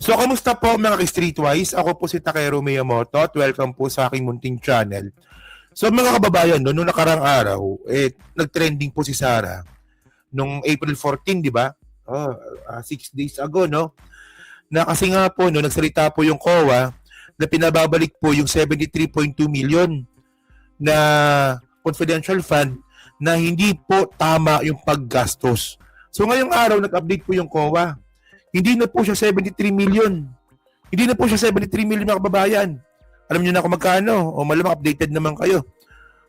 So, kamusta po mga ka-Streetwise? Ako po si Takero Miyamoto at welcome po sa aking munting channel. So, mga kababayan, no, noong nakarang araw, nag-trending po si Sara nung April 14, di ba? 6 days ago, no? Na kasi nga po, no, nagsalita po yung COA na pinababalik po yung 73.2 million na confidential fund na hindi po tama yung paggastos. So, ngayong araw, nag-update po yung COA. Hindi na po siya 73 million. Hindi na po siya 73 million mga kababayan. Alam niyo na kung magkano. O malamang updated naman kayo.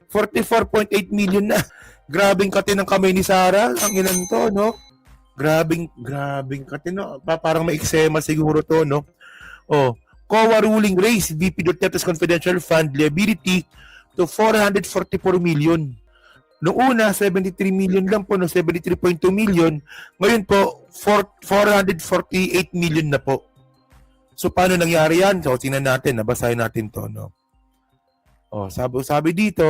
44.8 million na. Grabing kate ng kamay ni Sara. Ang ilan to, no? Grabing kate, no? Parang may eksema siguro to, no? O, COA ruling raise VP Duterte's confidential fund liability to 444 million. Noong una, 73 million lang po, no? 73.2 million. Ngayon po, 448 million na po. So, paano nangyari yan? So, tingnan natin, nabasahin natin to, no? Sabi dito,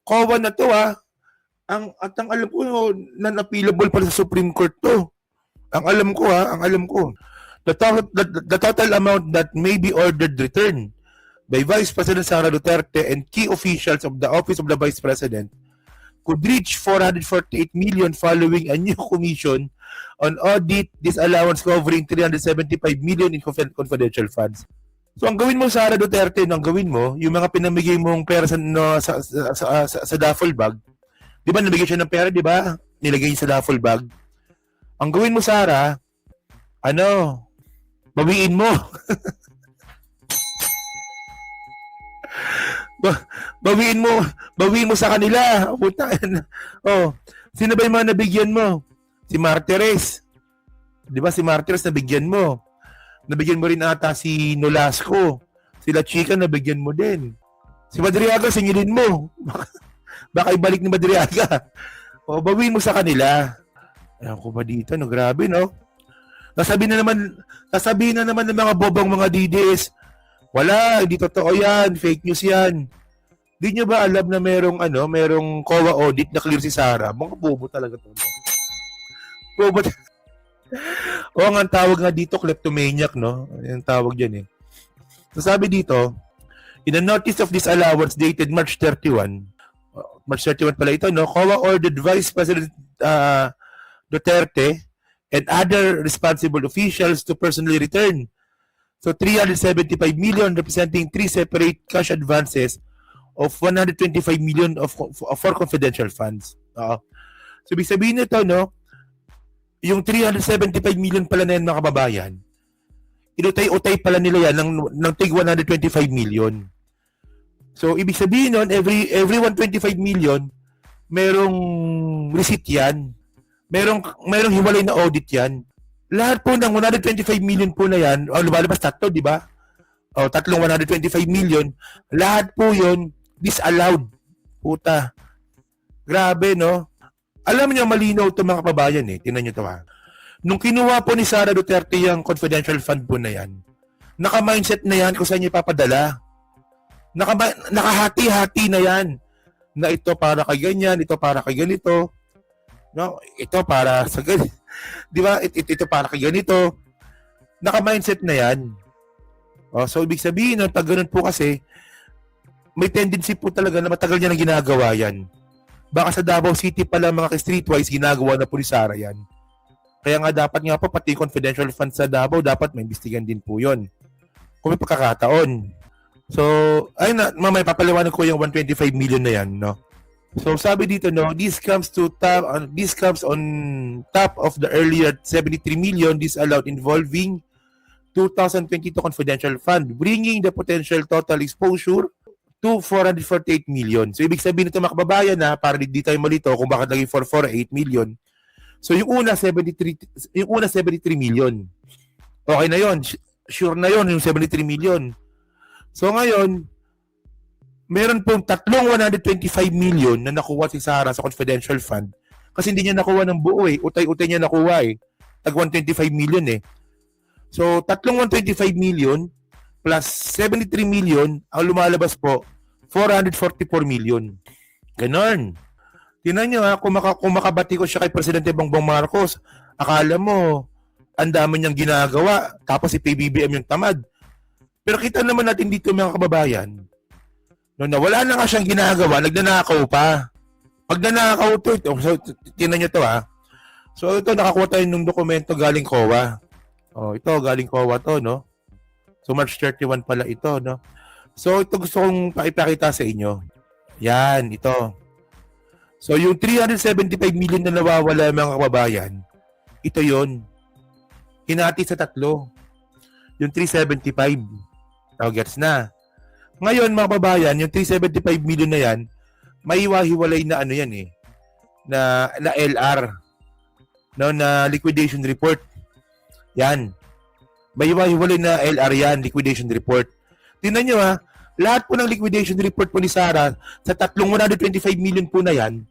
COA na to, ang alam ko, non-appealable pala sa Supreme Court to. Ang alam ko. The total amount that may be ordered return by Vice President Sara Duterte and key officials of the Office of the Vice President could reach 448 million following a new commission on audit disallowance covering 375 million in confidential funds. So ang gawin mo, Sara Duterte, ang gawin mo, yung mga pinamigay mong pera sa duffel bag, di ba nabigay siya ng pera, di ba? Nilagay sa duffel bag. Ang gawin mo, Sara, bawiin mo. Bawiin mo sa kanila. Sino ba yung mga nabigyan mo? Si Martires. Di ba si Martires nabigyan mo? Nabigyan mo rin ata si Nolasco. Sila Chica nabigyan mo din. Si Madriaga singilin mo. Baka ibalik ni Madriaga. Bawiin mo sa kanila. Ayan ko ba dito? No, grabe, no? Nasabihin na naman ng mga bobang mga DDS, wala, hindi totoo yan, fake news yan. Di nyo ba alam na merong COA audit na clear si Sara? Mga bobo talaga to. Bobo. Ang tawag nga dito, kleptomaniac, no? Yung tawag dyan, eh. So, sabi dito, in a notice of disallowance dated March 31 pala ito, no? COA ordered Vice President Duterte and other responsible officials to personally return. So 375 million representing three separate cash advances of 125 million for confidential funds. So ibig sabihin nito, no, yung 375 million pala na yan, mga kababayan, inutay-utay pala nila yan ng tig 125 million. So ibig sabihin nun, every 125 million, merong receipt yan. Merong hiwalay na audit yan. Lahat po ng 125 million po na yan, lumalabas tatlo, di ba? Tatlong 125 million, lahat po yun disallowed. Puta. Grabe, no? Alam niyo, malinaw ito mga kababayan, eh. Tingnan niyo ito, ha. Nung kinuha po ni Sara Duterte yung confidential fund po na yan, naka-mindset na yan kung saan niya ipapadala. Nakahati-hati na yan. Na ito para kay ganyan, ito para kay ganito. No, ito para sa ganito. Di ba? Ito para kay ganito. Naka-mindset na yan. So, ibig sabihin, pag ganun po kasi, may tendency po talaga na matagal niya na ginagawa yan. Baka sa Davao City pala mga ka-streetwise, ginagawa na po ni Sara yan. Kaya nga dapat nga po, pati confidential funds sa Davao, dapat may imbestigan din po yun. Kung may pagkakataon. So, ayun na, mamaya papaliwanag ko yung 125 million na yan, no? So sabi dito, no, this comes on top of the earlier 73 million disallowed involving 2022 confidential fund, bringing the potential total exposure to 448 million. So ibig sabihin nito mga kababayan, na para di tayo malito kung bakit naging 448 million. So yung una 73 million. Okay na yon. Sure na yon yung 73 million. So ngayon, meron pong tatlong 125 million na nakuha si Sara sa confidential fund kasi hindi niya nakuha ng buo, eh. Utay-utay niya nakuha, eh. Tag 125 million, eh. So, tatlong 125 million plus 73 million ang lumalabas po, 444 million. Ganon. Tingnan nyo, kung makabati ko siya kay Presidente Bongbong Marcos, akala mo ang dami niyang ginagawa, tapos si PBBM yung tamad. Pero kita naman natin dito mga kababayan, no, na wala na nga siyang ginagawa, nagnanakaw pa. Pag nanakaw to, so, tinan nyo to ha. So ito, nakakuha tayo ng dokumento galing COA. Oh, ito, galing COA to, no? So March 31 pala ito, no? So ito gusto kong paipakita sa inyo. Yan, ito. So yung 375 million na nawawala mga kababayan, ito yon. Hinati sa tatlo. Yung 375. Oh, gets na. Ngayon mga kababayan, yung 375 million na yan, may hiwa-hiwalay na ano yan eh. Na LR. No, na liquidation report. Yan. May hiwa-hiwalay na LR yan, liquidation report. Tingnan nyo ha, lahat po ng liquidation report po ni Sara sa tatlong 125 million po na yan,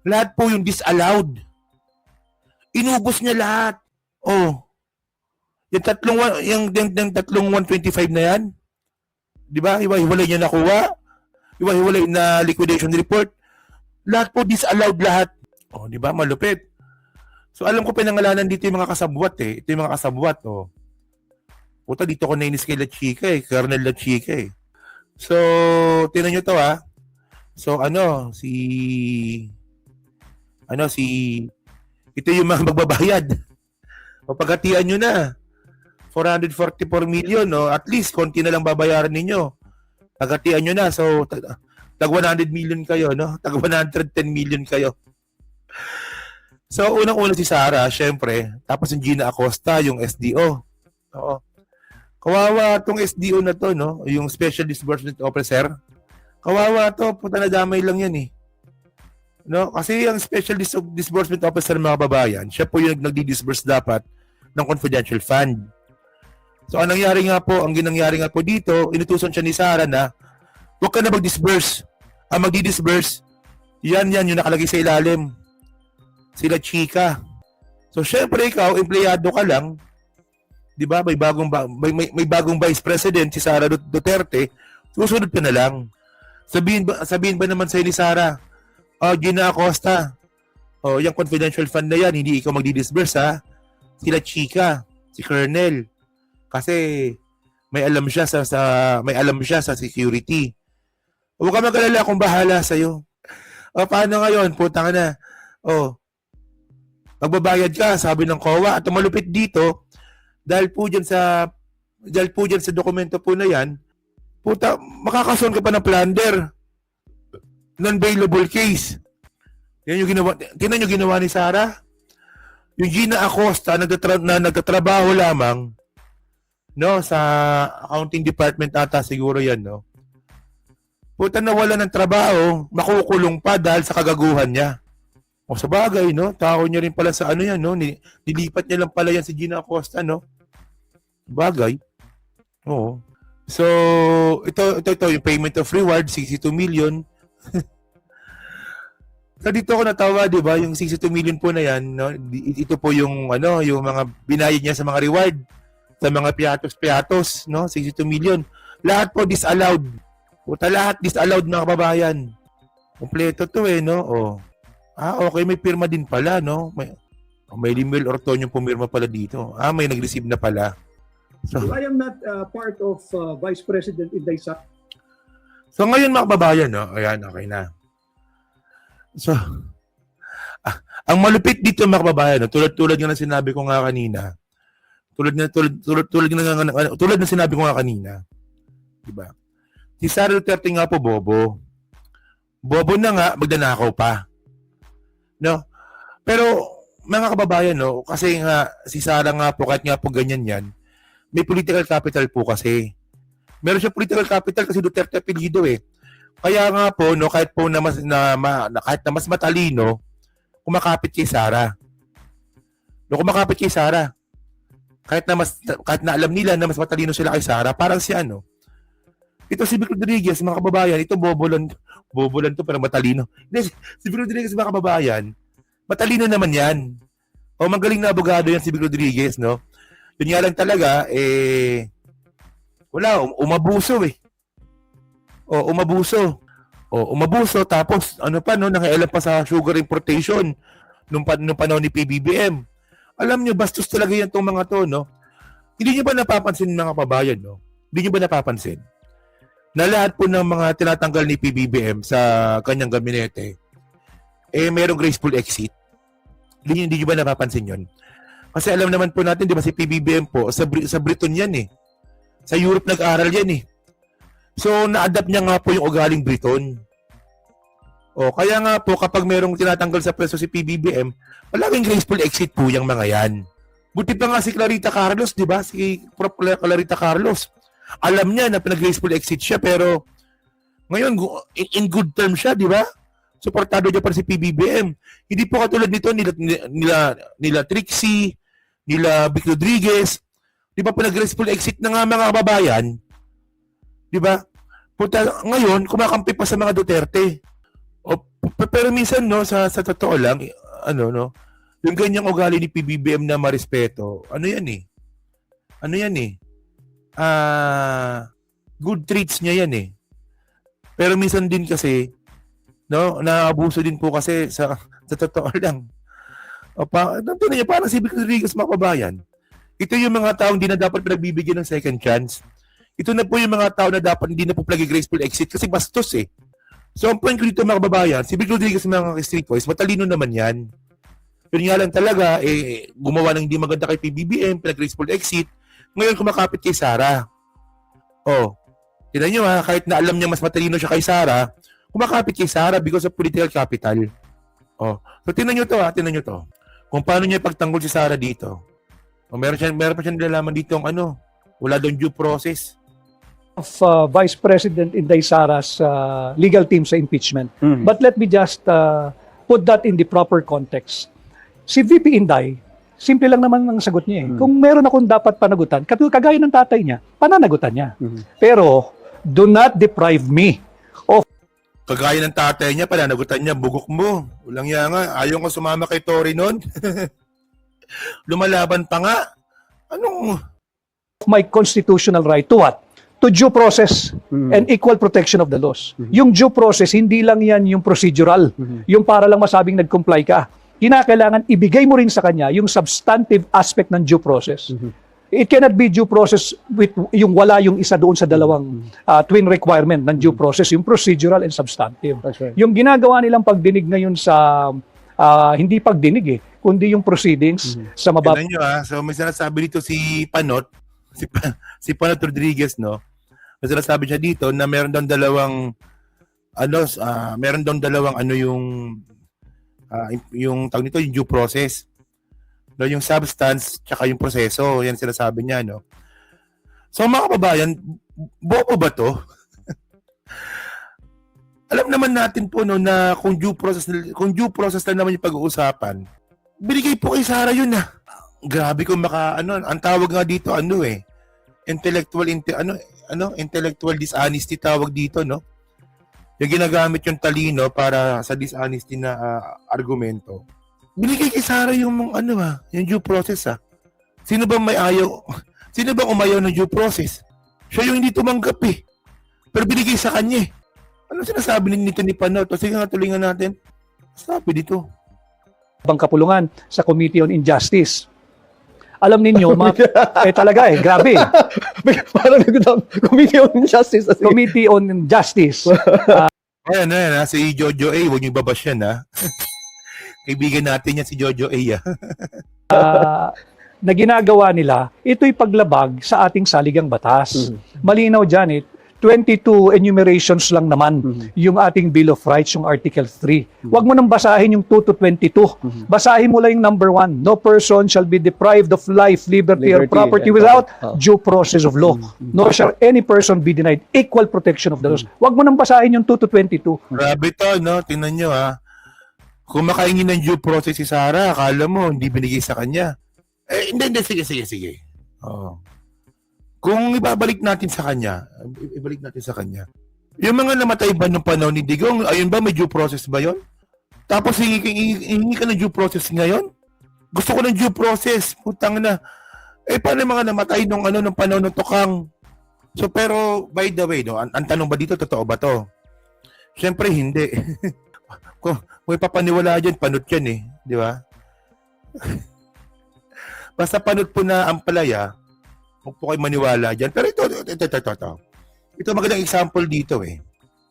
lahat po yung disallowed. Inubos niya lahat. Oh. Yung tatlong 125 na yan, di ba? Hiwa-hiwalay niya nakuha. Hiwa-hiwalay na liquidation report. Lahat po disallowed lahat. Oh, di ba? Malupit. So alam ko pinangalanan dito yung mga kasabwat eh. Ito yung mga kasabwat, oh. Puta, dito ko nainis kay La Chica eh. Colonel La Chica eh. So, tinan nyo to ha. So, ito yung mga magbabayad. O paghatian nyo na. 444 million, no? At least, konti na lang babayaran ninyo. Paghatian nyo na. So, tag 100 million kayo, no? Tag 110 million kayo. So, unang-una si Sara, syempre. Tapos yung Gina Acosta, yung SDO. Oo. Kawawa tong SDO na to, no? Yung Special Disbursement Officer. Kawawa to, puta na damay lang yan eh. No? Kasi ang Special Disbursement Officer mga babayan, siya po yung nagdi-disburse dapat ng confidential fund. So ang nangyari nga po dito, inutusan siya ni Sara na huwag ka na mag-disburse. Ang magdi-disburse, yan yung nakalagay sa ilalim. Sila Chica. So syempre ikaw, empleyado ka lang, 'di ba? May bagong vice president si Sara Duterte, susunod ka na lang. Sabihin ba naman sa ni Sara, "Oh, Gina Acosta. Oh, yung confidential fund na yan, hindi ikaw magdi-disburse ha. Sila Chica, si Colonel. Kasi may alam siya sa security. Huwag ka mag-alala, kung bahala sa iyo. O paano ngayon? Puta ka na. Oh. Magbabayad ka, sabi ng COA, at malupit dito dahil po dyan sa dokumento po na yan, puta, makakason ka pa ng plunder. Non-bailable case. Yan yung ginawa, tinan yung ginawa ni Sara. Yung Gina Acosta na nagtatrabaho lamang, no, sa accounting department ata siguro yan, no. Puta, nawala ng trabaho, makukulong pa dahil sa kagaguhan niya. O sa bagay, no, tao niya rin pala sa ano yan, no, nilipat niya lang pala yan si Gina Acosta, no. Bagay. Oo. So, ito yung payment of reward, 62 million. So dito ako natawa, 'di ba? Yung 62 million po na 'yan, no? Ito po yung yung mga binayad niya sa mga reward, sa mga piatos, no? 62 million. Lahat po disallowed. Puta, lahat disallowed mga kababayan. Kompleto 'to no? Oh. Okay, may pirma din pala, no? May Limel Ortonio pumirma pala dito. May nag-receive na pala. So I am not part of Vice President Inday Sac. So ngayon mga kababayan, no? Ayan, okay na. So, ang malupit dito mga kababayan, no? tulad nga ng sinabi ko nga kanina, tulad ng sinabi ko nga kanina, diba? Si Sara Duterte nga po bobo na nga, magdanakaw pa, no? Pero mga kababayan, no, kasi nga si Sara nga po, kahit nga po ganyan yan, may political capital po kasi. Meron siya political capital kasi Duterte apelyido eh. Kaya nga po, no, kahit po kahit na mas matalino, kumakapit kay Sara. No, kumakapit kay Sara. Kahit na alam nila na mas matalino sila kay Sara, parang si ano. Ito si Vic Rodriguez, mga kababayan, ito bobo lang to pero matalino. Hindi, si Vic Rodriguez, mga kababayan, matalino naman yan. O magaling na abogado yan si Vic Rodriguez, no? Yun nga lang talaga, umabuso eh. Umabuso tapos ano pa no, nangailan pa sa sugar importation nung panahon ni PBBM. Alam nyo, bastos talaga yan tong mga to, no? Hindi nyo ba napapansin mga kababayan, no? Hindi nyo ba napapansin na lahat po ng mga tinatanggal ni PBBM sa kanyang gabinete, merong graceful exit? Hindi nyo ba napapansin yon? Kasi alam naman po natin, di ba, si PBBM po, sa Briton yan eh. Sa Europe nag-aral yan eh. So, na-adapt niya nga po yung ugaling Briton. O, kaya nga po, kapag merong tinatanggal sa pwesto si PBBM, palaging graceful exit po yung mga yan. Buti pa nga si Clarita Carlos, di ba? Si Prof. Clarita Carlos. Alam niya na pinag-graceful exit siya, pero ngayon, in good terms siya, di ba? Suportado niya pa si PBBM. Hindi po katulad nito nila Trixie, nila Vic Rodriguez. Di ba pinag-graceful exit na nga mga kababayan? Di ba? Ngayon, kumakampi pa sa mga Duterte. Pero minsan, no, sa totoo lang, yung ganyang ugali ni PBBM na marespeto, good traits niya yan eh. Pero minsan din kasi, no, naabuso din po kasi sa totoo lang. Tingnan niyo, parang si Vic Rodriguez, mga kababayan. Ito yung mga taong hindi na dapat pinagbibigyan ng second chance. Ito na po yung mga tao na dapat hindi na po plagi graceful exit kasi bastos eh. So ang point ko dito mga kababayan, si Vic Rodriguez mga street boys, matalino naman yan. Yun nga lang talaga, gumawa ng hindi maganda kay PBBM, pinag-graceful exit, ngayon kumakapit kay Sara. Tignan nyo ha, kahit na alam niya mas matalino siya kay Sara, kumakapit kay Sara because of political capital. So tingnan nyo to. Kung paano niya ipagtanggol si Sara dito. Meron pa siyang nilalaman dito wala doon due process. Of Vice President Inday Sara's legal team sa impeachment. Mhm. But let me just put that in the proper context. Si VP Inday, simple lang naman ang sagot niya eh. Kung meron akong dapat panagutan, kagaya ng tatay niya, pananagutan niya. Pero, do not deprive me of Kagaya ng tatay niya, pananagutan niya, bugok mo. Walang yan nga, ayaw ko sumama kay Tory noon. Lumalaban pa nga. my constitutional right to what? To due process and equal protection of the laws. Yung due process, hindi lang yan yung procedural. Yung para lang masabing nag-comply ka. Kinakailangan ibigay mo rin sa kanya yung substantive aspect ng due process. It cannot be due process with yung wala yung isa doon sa dalawang twin requirement ng due process, yung procedural and substantive. Okay. Yung ginagawa nilang pagdinig ngayon sa hindi pagdinig kundi yung proceedings sa mababa. Tignan nyo so may sinasabi dito si Panot, si Panot Rodriguez, no? May sinasabi siya dito na meron daw dalawang yung tawag nito, yung due process. No, yung substance tsaka yung proseso, yan sinasabi niya, no. So mga kababayan, bobo ba to? Alam naman natin po no na kung due process na naman yung pag-uusapan, binigay po kay Sara yun na. Grabe kung ang tawag nga dito intellectual dishonesty tawag dito, no? Yung ginagamit yung talino para sa dishonesty na argumento. Binigay kay Sara yung yung due process Sino bang umayaw ng due process? Siya yung hindi tumanggap eh. Pero binigay sa kanya eh. Ano sinasabi nito ni Panot? Sige nga, tulingan natin. Sabi dito. Kapulungan sa Committee on Injustice. Alam ninyo, talaga grabe. Parang Committee on Justice. Committee on Justice. Ayan, si Jojo A. Huwag niyo ibabash yan, Kaibigan natin yan si Jojo A. Na ginagawa nila, ito'y paglabag sa ating saligang batas. Malinaw dyan 22 enumerations lang naman yung ating Bill of Rights, yung Article 3. Huwag mo nang basahin yung 2 to 22. Basahin mo lang yung number 1. No person shall be deprived of life, liberty or property without due process of law. Nor shall any person be denied equal protection of the laws. Huwag mo nang basahin yung 2 to 22. Grabe to, no? Tingnan nyo, Kung makaingin ng due process si Sara, akala mo, hindi binigay sa kanya. Hindi, sige. Kung ibalik natin sa kanya, yung mga namatay ba nung panahon ni Digong, ayun ba, may due process ba yon? Tapos hingi ka ng due process ngayon? Gusto ko ng due process, putang na. Paano yung mga namatay nung panahon ng Tokang? So, pero, by the way, no, ang tanong ba dito, totoo ba to? Siyempre, hindi. Kung may papaniwala dyan, Panot yan di ba? basta panood po na ang palaya, huwag po kayo maniwala dyan. Pero ito. Ito magandang example dito eh.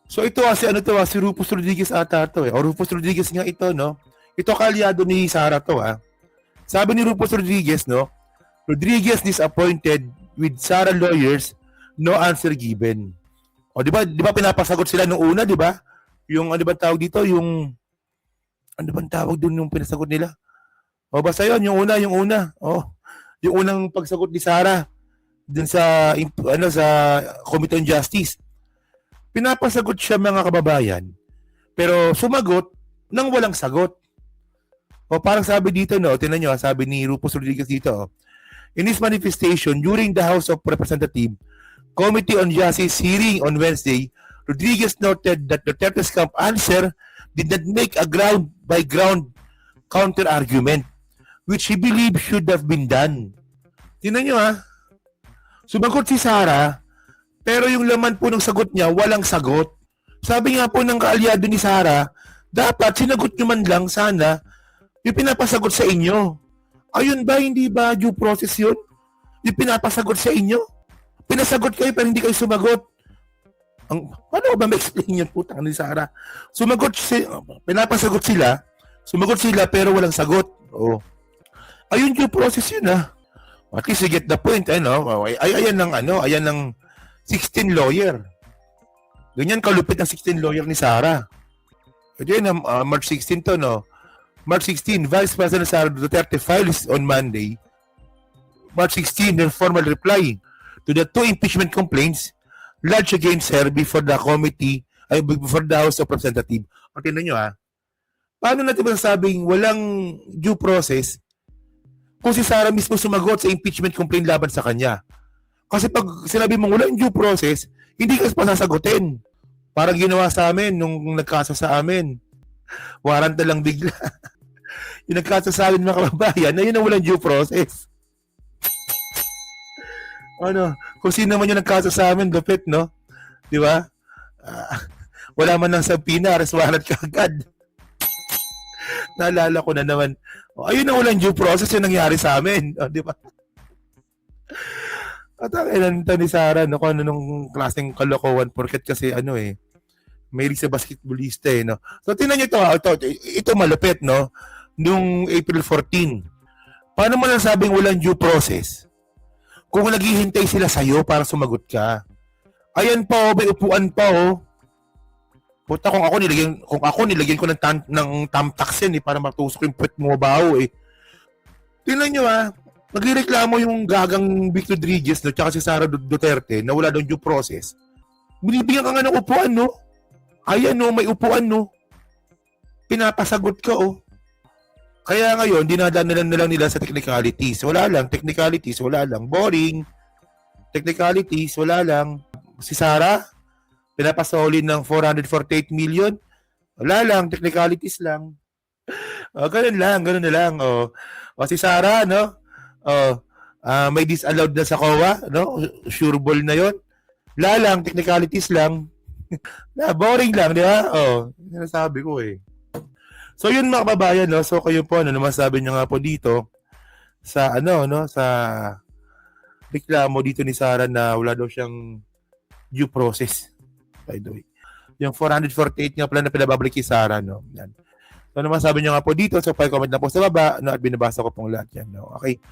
So ito kasi si Rufus Rodriguez ata to eh. O Rufus Rodriguez nga ito, no? Ito kalyado ni Sara to Sabi ni Rufus Rodriguez, no? Rodriguez disappointed with Sara lawyers, no answer given. O di ba pinapasagot sila nung una, di ba? Yung ano ba tawag dito, yung ano bang tawag doon yung pinasagot nila? O basta yun, yung una. O, yung unang pagsagot ni Sara dun sa sa Committee on Justice. Pinapasagot siya mga kababayan, pero sumagot nang walang sagot. O parang sabi dito, no, tingnan nyo, sabi ni Rufus Rodriguez dito, in his manifestation during the House of Representatives Committee on Justice hearing on Wednesday, Rodriguez noted that Duterte's camp answer did not make a ground-by-ground counter-argument, which he believed should have been done. Tingnan nyo sumagot si Sara, pero yung laman po ng sagot niya, walang sagot. Sabi nga po ng kaalyado ni Sara, dapat sinagot nyo man lang sana yung pinapasagot sa inyo. Ayun ba, hindi ba due process yun? Yung pinapasagot sa inyo? Pinasagot kayo pero hindi kayo sumagot. Paano ba ma-explain yun, putang ni Sara? Pinapasagot sila, sumagot sila pero walang sagot. Oh. Ayun due process yun At least you get the point, ayan ng 16 lawyer. Ganyan kalupit ang 16 lawyer ni Sara. Ito yun, March 16 to, no? March 16, Vice President Sara Duterte files on Monday. March 16, their formal reply to the 2 impeachment complaints lodged against her before the House of Representatives. O, tingnan nyo, paano natin masasabing walang due process kung si Sara mismo sumagot sa impeachment complaint laban sa kanya? Kasi pag sinabi mong walang due process, hindi ka pasasagutin. Parang ginawa sa amin nung nagkasa sa amin. Warrant na lang bigla. Yung nagkasa sa amin mga kababayan, na yun ang walang due process. Kung sino man yung nagkasa sa amin, lupit, no? Di ba? Wala man lang subpoena, arrest warrant ka agad. Naalala ko na naman. Ayun ang walang due process yung nangyari sa amin. Di ba? At ang inanta ni Sara, kung ano nung klaseng kalokohan, porket kasi may sa basketballista no? So, tingnan nyo ito malupit, no? Nung April 14. Paano mo nasabing walang due process? Kung naghihintay sila sa'yo para sumagot ka. Ayan pa, may upuan pa, Puta, kung ako nilagyan ko ng tamtax yan, para matusok yung puwet mo baho, Tingnan nyo, nagreklamo yung gagang Vic Rodriguez, no, tsaka si Sara Duterte na wala doon due process. Binibigyan ka nga ng upuan, no? Ayan, no, may upuan, no? Pinapasagot ka, Kaya ngayon, dinadaan na lang nila sa technicalities. Wala lang, technicalities, wala lang. Boring. Technicalities, wala lang. Si Sara, pinapasolin ng 448 million. Wala lang, technicalities lang. Ganun na lang. O si Sara, no? May disallowed na sa COA, no? Sure ball na yon. Wala lang, technicalities lang. Boring lang, di ba? Sinasabi ko So yun mga kababayan, no? So kayo po, naman sabi niyo nga po dito sa sa reklamo dito ni Sara na wala daw siyang due process. By the way. Yung 448 nga pala na pinababalik kay Sara, no? Yan. So naman sabi niyo nga po dito, so pa-comment na po sa baba, no? At binabasa ko pong lahat yan, no? Okay.